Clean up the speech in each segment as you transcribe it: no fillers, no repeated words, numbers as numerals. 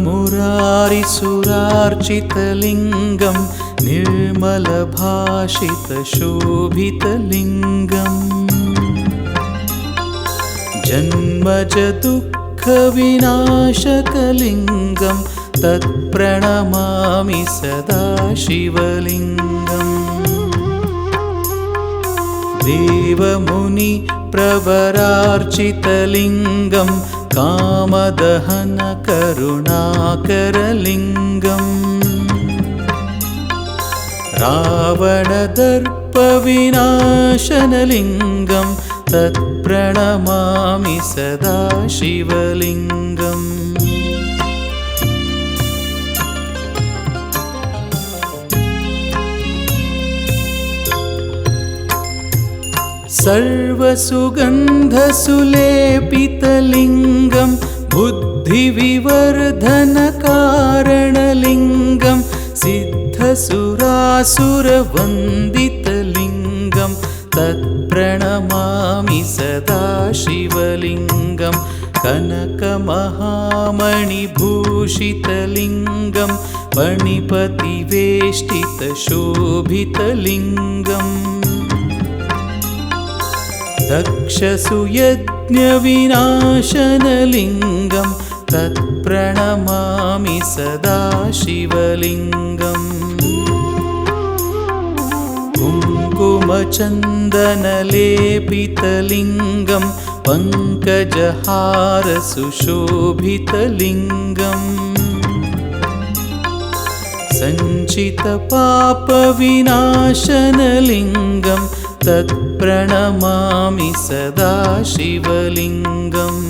मुरारिसुरार्चितलिङ्गं निर्मलभाषितशोभितलिङ्गम् जन्मजदुःखविनाशकलिङ्गं तत्प्रणमामि सदा शिवलिङ्गम् देवमुनिप्रवरार्चितलिङ्गं कामदहनकरुणाकरलिङ्गम् रावणदर्पविनाशनलिङ्गं तत्प्रणमामि सदा शिवलिङ्गम् सर्वसुगन्धसुलेपितलिङ्गं बुद्धिविवर्धनकारणलिङ्गं सिद्धसुरासुरवन्दितलिङ्गं तत्प्रणमामि सदा शिवलिङ्गं कनकमहामणिभूषितलिङ्गं पणिपतिवेष्टितशोभितलिङ्गम् दक्षसुयज्ञविनाशनलिङ्गं तत्प्रणमामि सदा शिवलिङ्गम् कुङ्कुमचन्दनलेपितलिङ्गं पङ्कजहारसुशोभितलिङ्गम् सञ्चितपापविनाशनलिङ्गं तत्प्रणमामि सदा शिवलिङ्गम्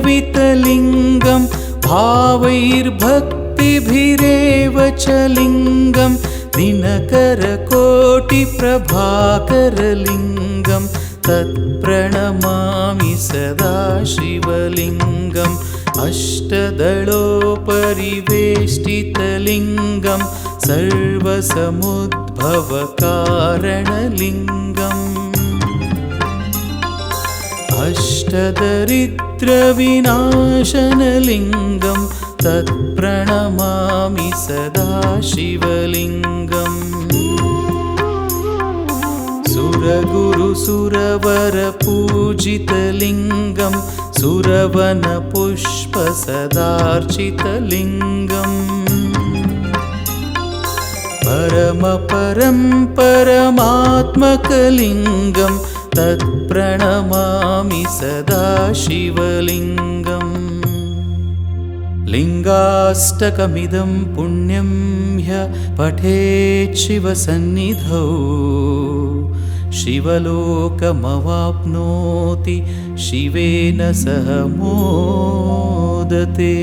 देवगणार्चितसेवितलिङ्गं भावैर्भक्तिभिरेव च लिङ्गं दिनकरकोटिप्रभाकरलिङ्गं तत्प्रणमामि सदा शिवलिङ्गम् अष्टदलोपरिवेष्टितलिङ्गं सर्वसमुद्भवकारणलिङ्गम् अष्टदरिद्रविनाशनलिङ्गं तत्प्रणमामि सदा शिवलिङ्गम् सुरगुरुसुरवरपूजितलिङ्गं सुरवनपुष्पसदार्चितलिङ्गम् परमपरं परमात्मकलिङ्गं तत्प्रणमामि सदा शिवलिङ्गम् लिङ्गाष्टकमिदं पुण्यं ह्य पठेत् शिवसन्निधौ शिवलोकमवाप्नोति शिवेन सह मोदते।